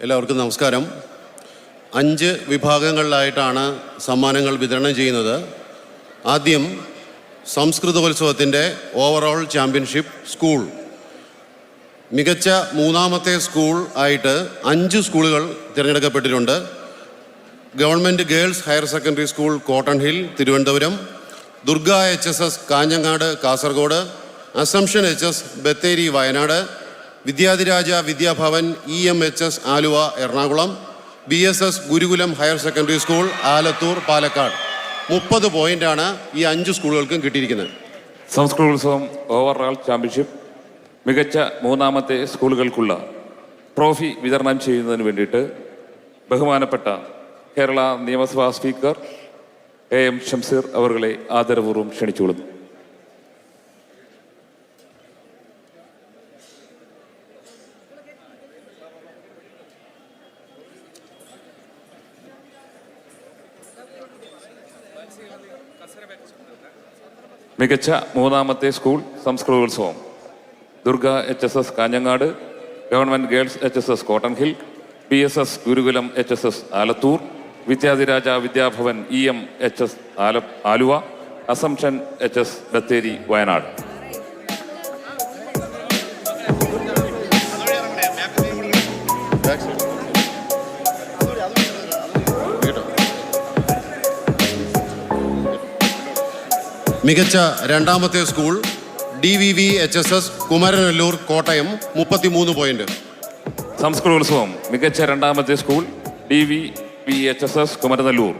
എല്ലാവർക്കും നമസ്കാരം. 5 വിഭാഗങ്ങളിലായിട്ടാണ് സമ്മാനങ്ങൾ വിതരണം ചെയ്യുന്നത്. ആദ്യം സംസ്കൃതോത്സവത്തിൻ്റെ ഓവറോൾ ചാമ്പ്യൻഷിപ്പ് സ്കൂൾ. മികച്ച 3ാമത്തെ സ്കൂൾ ആയിട്ട് 5 സ്കൂളുകൾ തിരഞ്ഞെടുക്കപ്പെട്ടിട്ടുണ്ട്. Government girls higher secondary school cotton hill Thiruvananthapuram, Durga HSS Kanhangad Kasaragod, assumption HS Bathery Wayanad, Vidyadhiraja Vidyabhavan EMHS Aluva Ernakulam, BSS Gurukulam higher secondary school Alathur Palakkad. 30 പോയിൻ്റാണ് ഈ 5 സ്കൂളുകൾക്കും കിട്ടിയിരിക്കുന്നത്. സംസ്കൃതോത്സവം ഓവറോൾ ചാമ്പ്യൻഷിപ്പ് മികച്ച 3ാമത്തെ സ്കൂളുകൾക്കുള്ള ട്രോഫി വിതരണം ചെയ്യുന്നതിന് വേണ്ടിയിട്ട് ബഹുമാനപ്പെട്ട കേരള നിയമസഭാ സ്പീക്കർ AM ഷംസീർ അവരെ ആദരപൂർവ്വം ക്ഷണിച്ചുകൊള്ളുന്നു. മികച്ച 3ാമത്തെ school Samskritholsavam Durga HSS Kanhangad, government girls HSS cotton hill, BSS Gurukulam HSS Alathur, Vidyadhiraja Vidyabhavan EMHS Aluva, assumption HS Bathery Wayanad. മികച്ച 2ാമത്തെ school DVV HSS Kumaranellur Kottayam 33 point. Samskritholsavam മികച്ച 2ാമത്തെ school DVV HSS Kumaranellur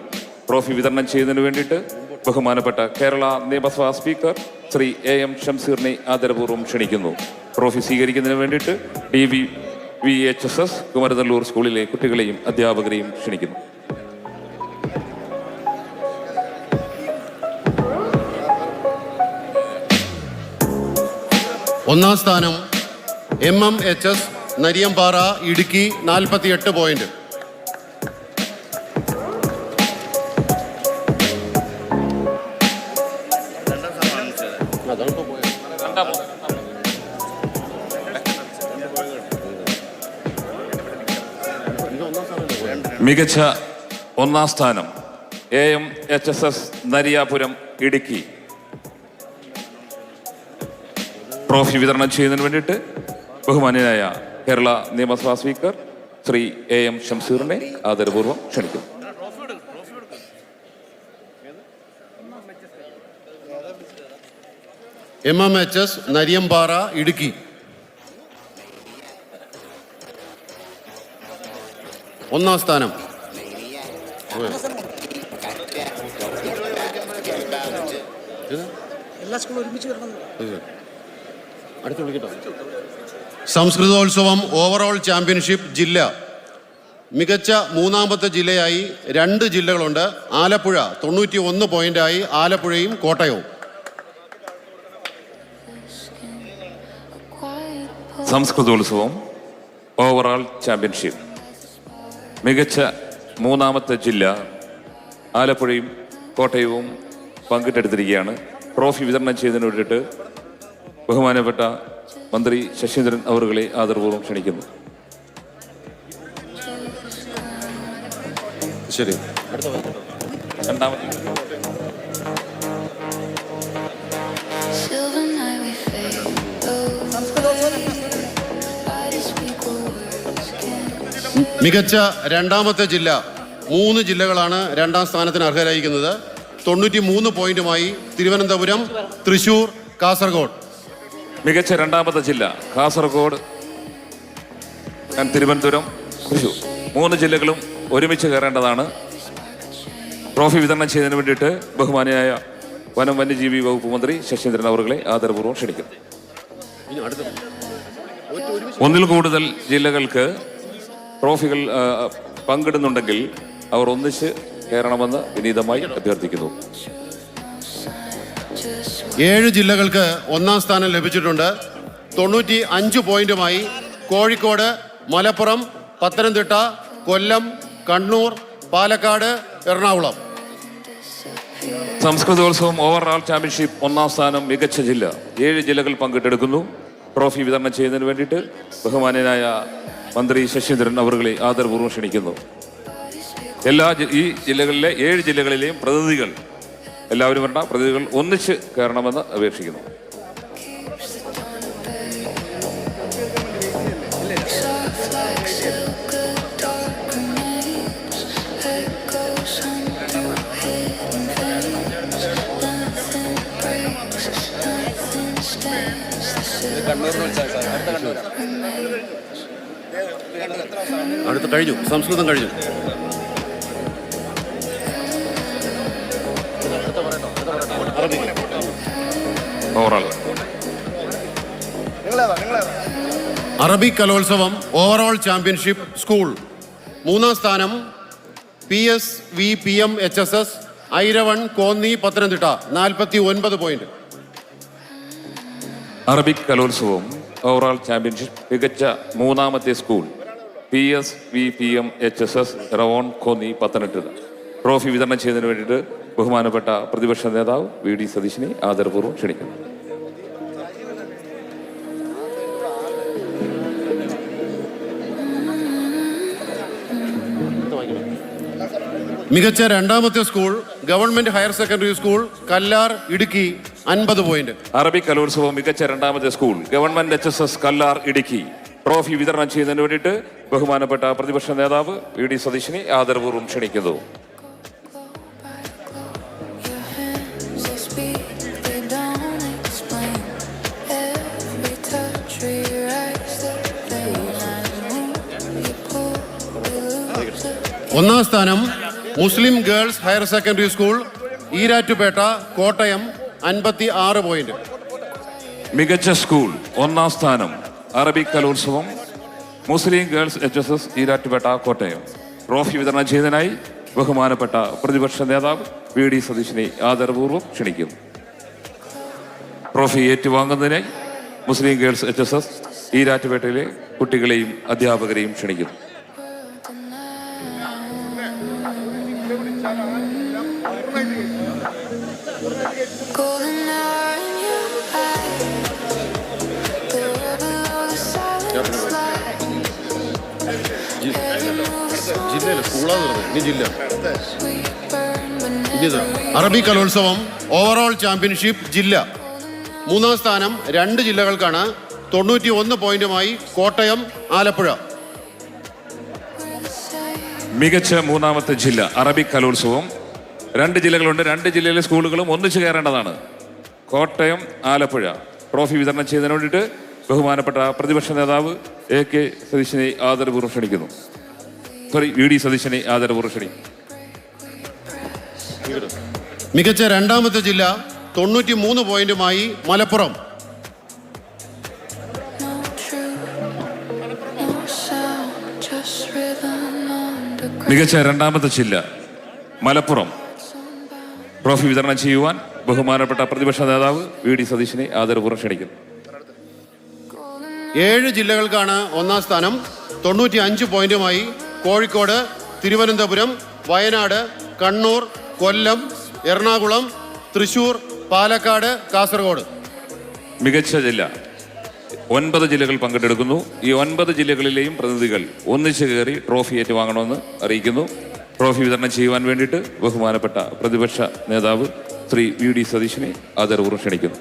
trophy വിതരണം ചെയ്യുന്നതിന് വേണ്ടിയിട്ട് ബഹുമാനപ്പെട്ട കേരള നിയമസഭാ സ്പീക്കർ ശ്രീ AM ഷംസീറിനെ ആദരപൂർവ്വം ക്ഷണിക്കുന്നു. ട്രോഫി സ്വീകരിക്കുന്നതിന് വേണ്ടിയിട്ട് DVV HSS കുമരനെല്ലൂർ സ്കൂളിലെ കുട്ടികളെയും അധ്യാപകരെയും ക്ഷണിക്കുന്നു. ഒന്നാം സ്ഥാനം MMHS നരിയമ്പാറ ഇടുക്കി 48 പോയിന്റ്. മികച്ച 1ാം സ്ഥാനം AMHSS നരിയാപുരം ഇടുക്കി. ട്രോഫി വിതരണം ചെയ്യുന്നതിന് വേണ്ടിയിട്ട് ബഹുമാന്യനായ കേരള നിയമസഭാ സ്പീക്കർ ശ്രീ AM ഷംസീറിനെ ആദരപൂർവ്വം ക്ഷണിക്കുന്നു. MMHS നരിയമ്പാറ ഇടുക്കി. ഒന്നാം സ്ഥാനം സംസ്കൃതോത്സവം ഓവറോൾ ചാമ്പ്യൻഷിപ്പ് ജില്ല. മികച്ച 3ാമത്തെ ജില്ലയായി 2 ജില്ലകളുണ്ട്. ആലപ്പുഴ 91 പോയിന്റായി ആലപ്പുഴയും കോട്ടയവും. സംസ്കൃതോത്സവം ഓവറോൾ ചാമ്പ്യൻഷിപ്പ് മികച്ച 3ാമത്തെ ജില്ല ആലപ്പുഴയും കോട്ടയവും പങ്കിട്ടെടുത്തിരിക്കുകയാണ്. ട്രോഫി വിതരണം ചെയ്തതിന് വേണ്ടിയിട്ട് ബഹുമാനപ്പെട്ട മന്ത്രി ശശീന്ദ്രൻ അവരെ ആദരപൂർവ്വം ക്ഷണിക്കുന്നു. ശരി. മികച്ച 2ാമത്തെ ജില്ല. 3 ജില്ലകളാണ് 2ാം സ്ഥാനത്തിന് അർഹരായിരിക്കുന്നത്. 93 പോയിന്റുമായി തിരുവനന്തപുരം, തൃശൂർ, കാസർഗോഡ്. മികച്ച 2ാമത്തെ ജില്ല കാസർഗോഡ്, തിരുവനന്തപുരം, തൃശൂർ 3 ജില്ലകളും ഒരുമിച്ച് കയറേണ്ടതാണ്. ട്രോഫി വിതരണം ചെയ്യുന്നതിന് വേണ്ടിയിട്ട് ബഹുമാനിയായ വനം വന്യജീവി വകുപ്പ് മന്ത്രി ശശീന്ദ്രൻ അവരെ ആദരപൂർവ്വം ക്ഷണിക്കുന്നു. ഒന്നിൽ കൂടുതൽ ജില്ലകൾക്ക് ട്രോഫികൾ പങ്കിടുന്നുണ്ടെങ്കിൽ അവർ ഒന്നിച്ച് കയറണമെന്ന് വിനീതമായി അഭ്യർത്ഥിക്കുന്നു. 7 ജില്ലകൾക്ക് 1ാം സ്ഥാനം ലഭിച്ചിട്ടുണ്ട്. 95 പോയിന്റുമായി കോഴിക്കോട്, മലപ്പുറം, പത്തനംതിട്ട, കൊല്ലം, കണ്ണൂർ, പാലക്കാട്, എറണാകുളം. സംസ്കൃതോത്സവം ഓവറോൾ ചാമ്പ്യൻഷിപ്പ് 1ാം സ്ഥാനം മികച്ച ജില്ല. 7 ജില്ലകൾ പങ്കെടുക്കുന്നു. ട്രോഫി വിതരണം ചെയ്യുന്നതിന് വേണ്ടിയിട്ട് ബഹുമാന്യനായ മന്ത്രി ശശീന്ദ്രൻ അവരുകളെ ആദരപൂർവ്വം ക്ഷണിക്കുന്നു. ഈ ജില്ലകളിലെ 7 ജില്ലകളിലെയും പ്രതിനിധികൾ എല്ലാവരും വരണ്ട, പ്രതിനിധികൾ ഒന്നിച്ച് കയറണമെന്ന് അപേക്ഷിക്കുന്നു. അടുത്ത് കഴിഞ്ഞു, സംസ്കൃതം കഴിഞ്ഞു. Arabic Kalolsavam overall championship school. 3-ാം സ്ഥാനം PSVPMHSS Airavon Konni Pathanamthitta 49 point. Arabic Kalolsavam overall championship മികച്ച 3ാമത്തെ സ്കൂൾ PSVPMHSS റവോൺ കോന്നി പത്തനംതിട്ട. ട്രോഫി വിതരണം ചെയ്യുന്നതിന് വേണ്ടിയിട്ട് ബഹുമാനപ്പെട്ട പ്രതിപക്ഷ നേതാവ് VD സതീശനെ ആദരപൂർവ്വം ക്ഷണിക്കുന്നു. മികച്ച 2ാമത്തെ school government higher secondary school Kallar Idukki 50 point. Arabic Kalolsavam മികച്ച 2ാമത്തെ school government HSS Kallar Idukki. Trophy വിതരണം ചെയ്യുന്നതിന് വേണ്ടിയിട്ട് ബഹുമാനപ്പെട്ട പ്രതിപക്ഷ നേതാവ് VD സതീശനെ ആദരപൂർവ്വം ക്ഷണിക്കുന്നു. ഒന്നാം സ്ഥാനം Muslim girls higher secondary school Erattupetta Kottayam 56 point. മികച്ച സ്കൂൾ 1ാം സ്ഥാനം Arabic Kalolsavam Muslim girls HSS Erattupetta Kottayam. Trophy വിതരണം ചെയ്തതിനായി ബഹുമാനപ്പെട്ട പ്രതിപക്ഷ നേതാവ് VD സതീശനെ ആദരപൂർവ്വം ക്ഷണിക്കുന്നു. ട്രോഫി ഏറ്റുവാങ്ങുന്നതിനായി മുസ്ലിം ഗേൾസ് HSS ഈരാറ്റുപേട്ടയിലെ കുട്ടികളെയും അധ്യാപകരെയും ക്ഷണിക്കുന്നു. അറബിക് കലോത്സവം ഓവറോൾ ചാമ്പ്യൻഷിപ്പ് ജില്ല. 3ാം സ്ഥാനം 2 ജില്ലകൾക്കാണ്. 91 പോയിന്റുമായി കോട്ടയം ആലപ്പുഴ. മികച്ച 3ാമത്തെ ജില്ല അറബിക് കലോത്സവം. 2 ജില്ലകളുണ്ട്. 2 ജില്ലയിലെ സ്കൂളുകളും ഒന്നിച്ചു കയറേണ്ടതാണ്. കോട്ടയം ആലപ്പുഴ. ട്രോഫി വിതരണം ചെയ്യുന്നതിന് വേണ്ടിയിട്ട് ബഹുമാനപ്പെട്ട പ്രതിപക്ഷ നേതാവ് AK സതീശനെ ആദരപൂർവ്വം ക്ഷണിക്കുന്നു. VD സതീശനെ ആദരപൂർവ്വം ക്ഷണിക്കുന്നു. മികച്ച 2ാമത്തെ ജില്ല 93 പോയിന്റുമായി മലപ്പുറം. മികച്ച 2ാമത്തെ ജില്ല മലപ്പുറം. ട്രോഫി വിതരണം ചെയ്യുവാൻ ബഹുമാനപ്പെട്ട പ്രതിപക്ഷ നേതാവ് VD സതീശനെ ആദരപൂർവ്വം ക്ഷണിക്കുന്നു. 7 ജില്ലകൾക്കാണ് 1ാം സ്ഥാനം. 95 പോയിന്റുമായി കോഴിക്കോട്, തിരുവനന്തപുരം, വയനാട്, കണ്ണൂർ, കൊല്ലം, എറണാകുളം, തൃശൂർ, പാലക്കാട്, കാസർഗോഡ്. മികച്ച ജില്ല 9 ജില്ലകൾ പങ്കെടുക്കുന്നു. ഈ 9 ജില്ലകളിലെയും പ്രതിനിധികൾ ഒന്നിച്ചു കയറി ട്രോഫി ഏറ്റുവാങ്ങണമെന്ന് അറിയിക്കുന്നു. ട്രോഫി വിതരണം ചെയ്യുവാൻ വേണ്ടിയിട്ട് ബഹുമാനപ്പെട്ട പ്രതിപക്ഷ നേതാവ് ശ്രീ VD സതീശനെ ആദരപൂർവ്വം ക്ഷണിക്കുന്നു.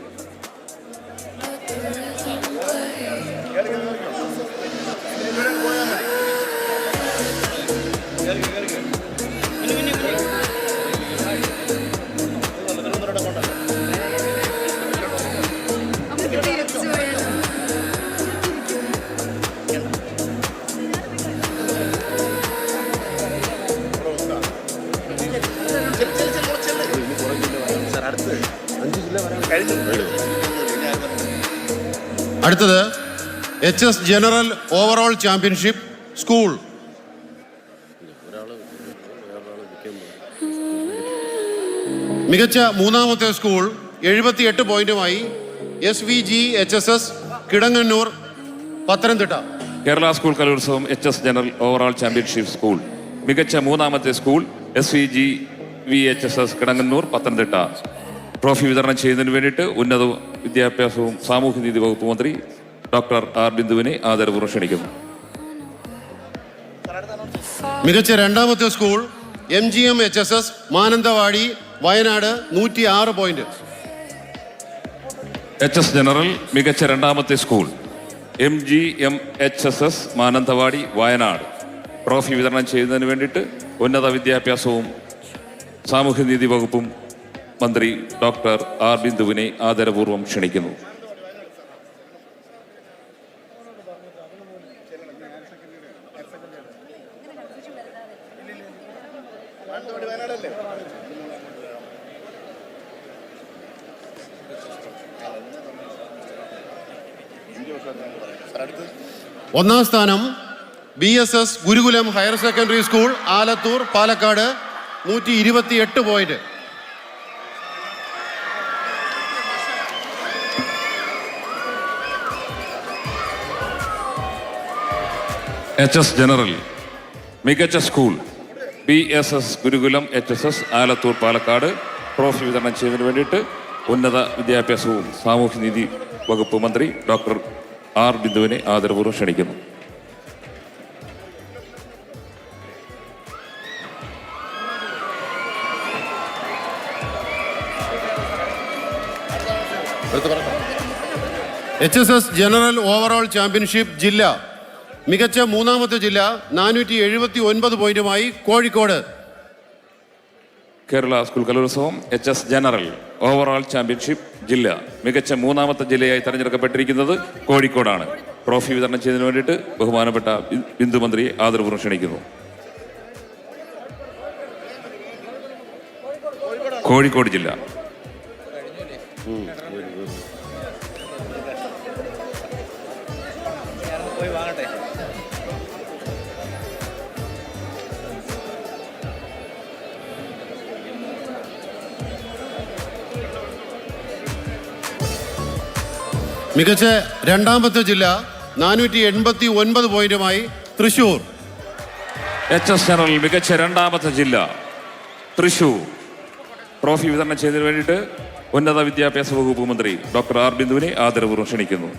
അടുത്തത് HS general overall championship school. മികച്ച 3ാമത്തെ സ്കൂൾ 78 പോയിന്റുമായി SVGHSS Kidangannur Pathanamthitta. Kerala school Kalolsavam HS general overall championship school. മികച്ച 3ാമത്തെ school SVGVHSS Kidangannur Pathanamthitta. Trophy വിതരണം ചെയ്യുന്നതിന് വേണ്ടിയിട്ട് ഉന്നത വിദ്യാഭ്യാസവും സാമൂഹ്യനീതി വകുപ്പ് മന്ത്രി ഡോക്ടർ R ബിന്ദുവിനെ ആദരപൂർവ്വം ക്ഷണിക്കുന്നു. മികച്ച രണ്ടാമത്തെ school MGM HSS Mananthavady Wayanad 106 point. HS general മികച്ച രണ്ടാമത്തെ school MGM HSS Mananthavady Wayanad. Trophy വിതരണം ചെയ്യുന്നതിന് വേണ്ടിയിട്ട് ഉന്നത വിദ്യാഭ്യാസവും സാമൂഹ്യനീതി വകുപ്പും മന്ത്രി ഡോക്ടർ R ബിന്ദുവിനെ ആദരപൂർവ്വം ക്ഷണിക്കുന്നു. ഒന്നാം സ്ഥാനം BSS Gurukulam higher secondary school Alathur Palakkad 128 point. HS general മികച്ച school BSS Gurukulam HSS Alathur Palakkad. Trophy വിതരണം ചെയ്യുന്നതിന് വേണ്ടിയിട്ട് ഉന്നത വിദ്യാഭ്യാസവും സാമൂഹ്യനീതി വകുപ്പ് മന്ത്രി ഡോക്ടർ R ബിന്ദുവിനെ ആദരപൂർവ്വം ക്ഷണിക്കുന്നു. HSS ജനറൽ ഓവറോൾ ചാമ്പ്യൻഷിപ്പ് ജില്ല മികച്ച മൂന്നാമത്തെ ജില്ല 479 പോയിന്റുമായി Kozhikode. Kerala school Kalolsavam HS general overall championship ജില്ല മികച്ച മൂന്നാമത്തെ ജില്ലയായി തെരഞ്ഞെടുക്കപ്പെട്ടിരിക്കുന്നത് കോഴിക്കോടാണ്. ട്രോഫി വിതരണം ചെയ്യുന്നതിന് വേണ്ടിയിട്ട് ബഹുമാനപ്പെട്ട ബിന്ദു മന്ത്രിയെ ആദരപൂർവ്വം ക്ഷണിക്കുന്നു. കോഴിക്കോട് ജില്ല മികച്ച രണ്ടാമത്തെ ജില്ല 489 പോയിന്റുമായി തൃശൂർ. HS ജനറൽ മികച്ച രണ്ടാമത്തെ ജില്ല തൃശൂർ. ട്രോഫി വിതരണം ചെയ്യുന്നതിന് വേണ്ടിയിട്ട് ഉന്നത വിദ്യാഭ്യാസ വകുപ്പ് മന്ത്രി ഡോക്ടർ R ബിന്ദുവിനെ ആദരപൂർവ്വം ക്ഷണിക്കുന്നു.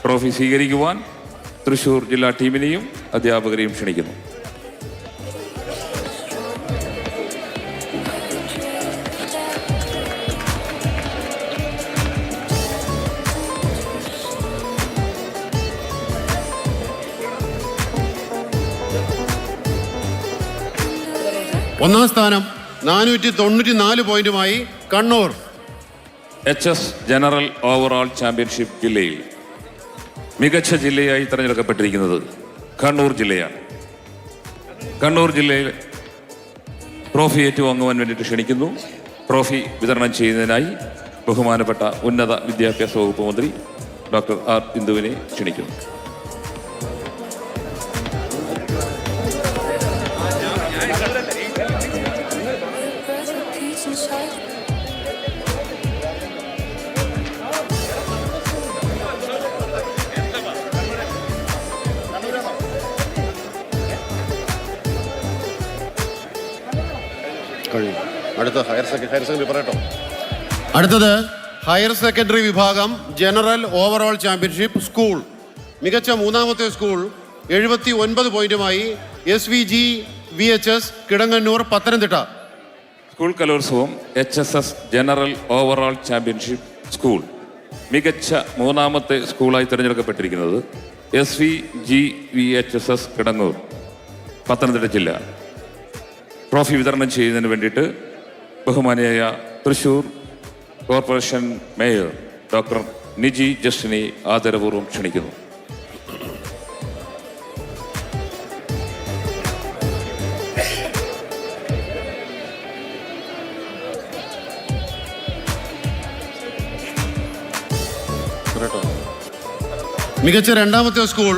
ട്രോഫി സ്വീകരിക്കുവാൻ തൃശൂർ ജില്ലാ ടീമിനെയും അധ്യാപകരെയും ക്ഷണിക്കുന്നു. ഒന്നാം സ്ഥാനം 494 പോയിന്റുമായി Kannur. HS general overall championship ജില്ലയിൽ മികച്ച ജില്ലയായി തെരഞ്ഞെടുക്കപ്പെട്ടിരിക്കുന്നത് കണ്ണൂർ ജില്ലയാണ്. കണ്ണൂർ ജില്ലയിൽ ട്രോഫി ഏറ്റുവാങ്ങുവാൻ വേണ്ടിയിട്ട് ക്ഷണിക്കുന്നു. ട്രോഫി വിതരണം ചെയ്യുന്നതിനായി ബഹുമാനപ്പെട്ട ഉന്നത വിദ്യാഭ്യാസ വകുപ്പ് മന്ത്രി ഡോക്ടർ R ബിന്ദുവിനെ ക്ഷണിക്കുന്നു. അടുത്തത് ഹയർ സെക്കൻഡറി വിഭാഗം ജനറൽ ഓവറോൾ ചാമ്പ്യൻഷിപ്പ് സ്കൂൾ മികച്ച മൂന്നാമത്തെ സ്കൂൾ 79 പോയിന്റുമായി SVG VHS Kidangannur Pathanamthitta. School Kalolsavam HSS general overall championship school മികച്ച മൂന്നാമത്തെ സ്കൂളായി തിരഞ്ഞെടുക്കപ്പെട്ടിരിക്കുന്നത് SVG VHS കിടങ്ങൂർ പത്തനംതിട്ട ജില്ല. ട്രോഫി വിതരണം ചെയ്യുന്നതിന് വേണ്ടിയിട്ട് ബഹുമാനിയായ Thrissur corporation mayor doctor Niji ജസ്റ്റിനെ ആദരപൂർവ്വം ക്ഷണിക്കുന്നു. മികച്ച രണ്ടാമത്തെ school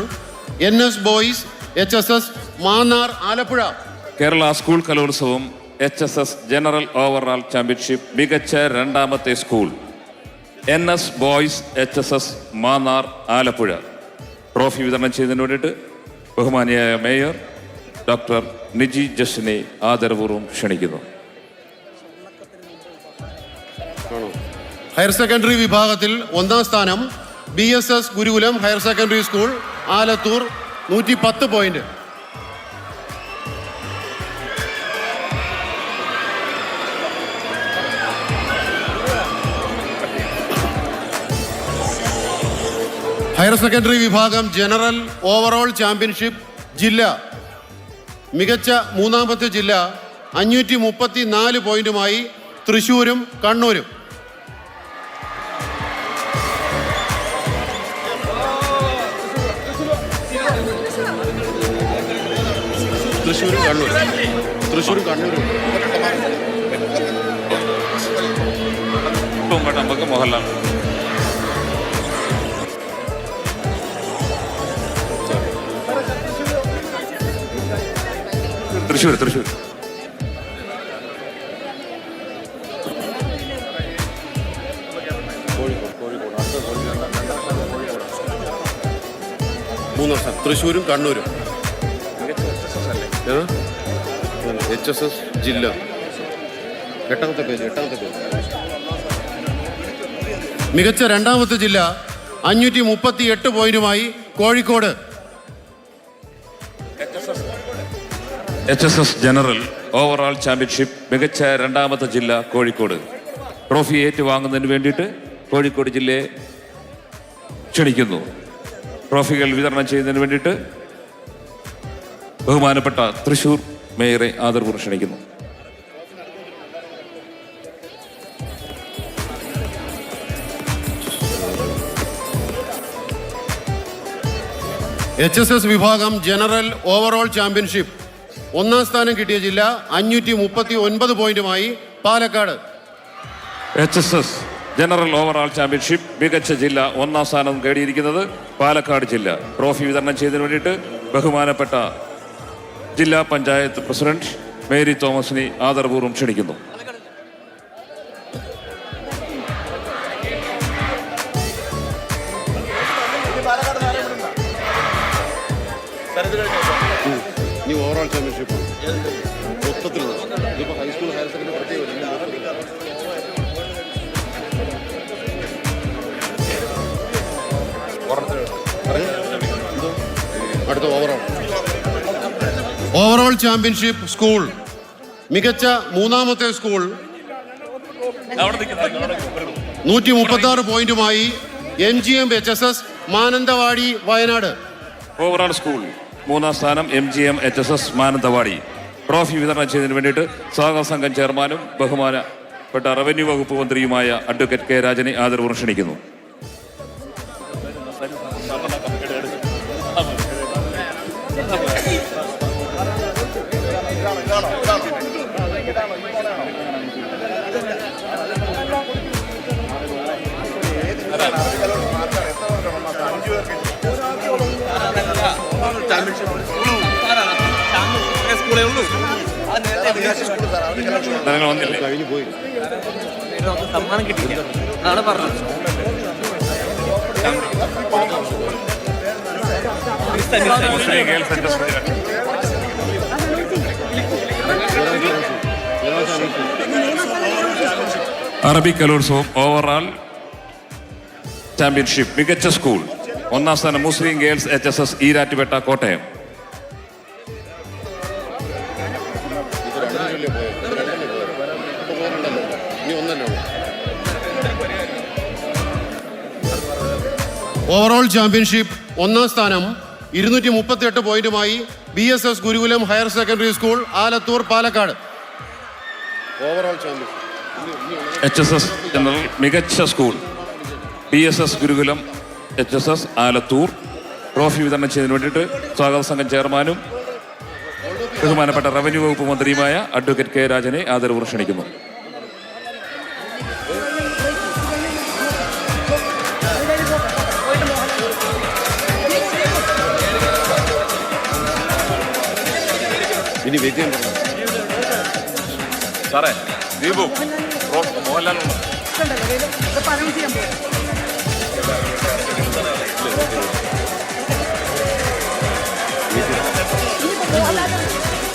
NS boys HSS Mannar Alappuzha. Kerala school Kalolsavam HSS general overall championship മികച്ച രണ്ടാമത്തെ school NS boys HSS Mannar Alappuzha. Trophy വിതരണം ചെയ്യുന്നതിന് വേണ്ടിയിട്ട് ബഹുമാനിയായ മേയർ ഡോക്ടർ നിജി ജസ്റ്റിനെ ആദരപൂർവ്വം ക്ഷണിക്കുന്നു. ഹയർ സെക്കൻഡറി വിഭാഗത്തിൽ ഒന്നാം സ്ഥാനം BSS Gurukulam higher secondary school Alathur 110 point. Higher secondary വിഭാഗം ജനറൽ ഓവറോൾ ചാമ്പ്യൻഷിപ്പ് ജില്ല മികച്ച മൂന്നാമത്തെ ജില്ല 534 പോയിന്റുമായി തൃശ്ശൂരും കണ്ണൂരും. തൃശ്ശൂരും കണ്ണൂരും നമുക്ക് മോഹൻലാൽ. തൃശ്ശൂർ മൂന്നാം സ്ഥാനം തൃശ്ശൂരും കണ്ണൂരും. HSS ജില്ല എട്ടാമത്തെ പേജ്. മികച്ച രണ്ടാമത്തെ ജില്ല 538 പോയിന്റുമായി Kozhikode. HSS general overall championship മികച്ച രണ്ടാമത്തെ ജില്ല കോഴിക്കോട്. ട്രോഫി ഏറ്റുവാങ്ങുന്നതിന് വേണ്ടിയിട്ട് കോഴിക്കോട് ജില്ലയെ ക്ഷണിക്കുന്നു. ട്രോഫികൾ വിതരണം ചെയ്യുന്നതിന് വേണ്ടിയിട്ട് ബഹുമാനപ്പെട്ട തൃശ്ശൂർ മേയറെ ആദരപൂർവ്വം ക്ഷണിക്കുന്നു. HSS വിഭാഗം ജനറൽ ഓവറോൾ ചാമ്പ്യൻഷിപ്പ് ഒന്നാം സ്ഥാനം കിട്ടിയ ജില്ല 539 പോയിന്റുമായി Palakkad. HSS general overall championship മികച്ച ജില്ല ഒന്നാം സ്ഥാനം നേടിയിരിക്കുന്നത് പാലക്കാട് ജില്ല. ട്രോഫി വിതരണം ചെയ്തതിനു വേണ്ടിയിട്ട് ബഹുമാനപ്പെട്ട ജില്ലാ പഞ്ചായത്ത് പ്രസിഡന്റ് മേരി തോമസിനെ ആദരപൂർവ്വം ക്ഷണിക്കുന്നു. ഇനി ഓവറോൾ ചാമ്പ്യൻഷിപ്പ് മൊത്തത്തിൽ ഇതിപ്പോൾ ഹൈസ്കൂൾ ഹയർ സെക്കൻഡറി അടുത്ത ഓവറോൾ ചാമ്പ്യൻഷിപ്പ് സ്കൂൾ മികച്ച മൂന്നാമത്തെ സ്കൂൾ 136 പോയിന്റുമായി MGM HSS Mananthavady Wayanad. Overall school മൂന്നാം സ്ഥാനം MGM HSS മാനന്തവാടി. ട്രോഫി വിതരണം ചെയ്തതിന് വേണ്ടിയിട്ട് സ്വാഗത സംഘം ചെയർമാനും ബഹുമാനപ്പെട്ട റവന്യൂ വകുപ്പ് മന്ത്രിയുമായ അഡ്വക്കേറ്റ് കെ രാജനെ ആദരപൂർവ്വം ക്ഷണിക്കുന്നു. കഴിഞ്ഞു പോയി സമ്മാനം കിട്ടിയില്ല അതാണ് പറഞ്ഞത്. അറബിക് കലോത്സവം ഓവറോൾ ചാമ്പ്യൻഷിപ്പ് മികച്ച സ്കൂൾ ഒന്നാം സ്ഥാനം Muslim girls HSS Erattupetta Kottayam. Overall championship ഒന്നാം സ്ഥാനം 238 പോയിന്റുമായി BSS Gurukulam higher secondary school Alathur Palakkad. Overall championship HSS general മികച്ച school BSS Gurukulam HSS Alathur. Trophy വിതരണം ചെയ്തതിന് വേണ്ടിയിട്ട് സ്വാഗത സംഘം ചെയർമാനും ബഹുമാനപ്പെട്ട റവന്യൂ വകുപ്പ് മന്ത്രിയുമായ അഡ്വക്കേറ്റ് കെ രാജനെ ആദരപൂർവ്വം ക്ഷണിക്കുന്നു. ഇനി വിജയം സാറേ ദീപു മോഹൻലാൽ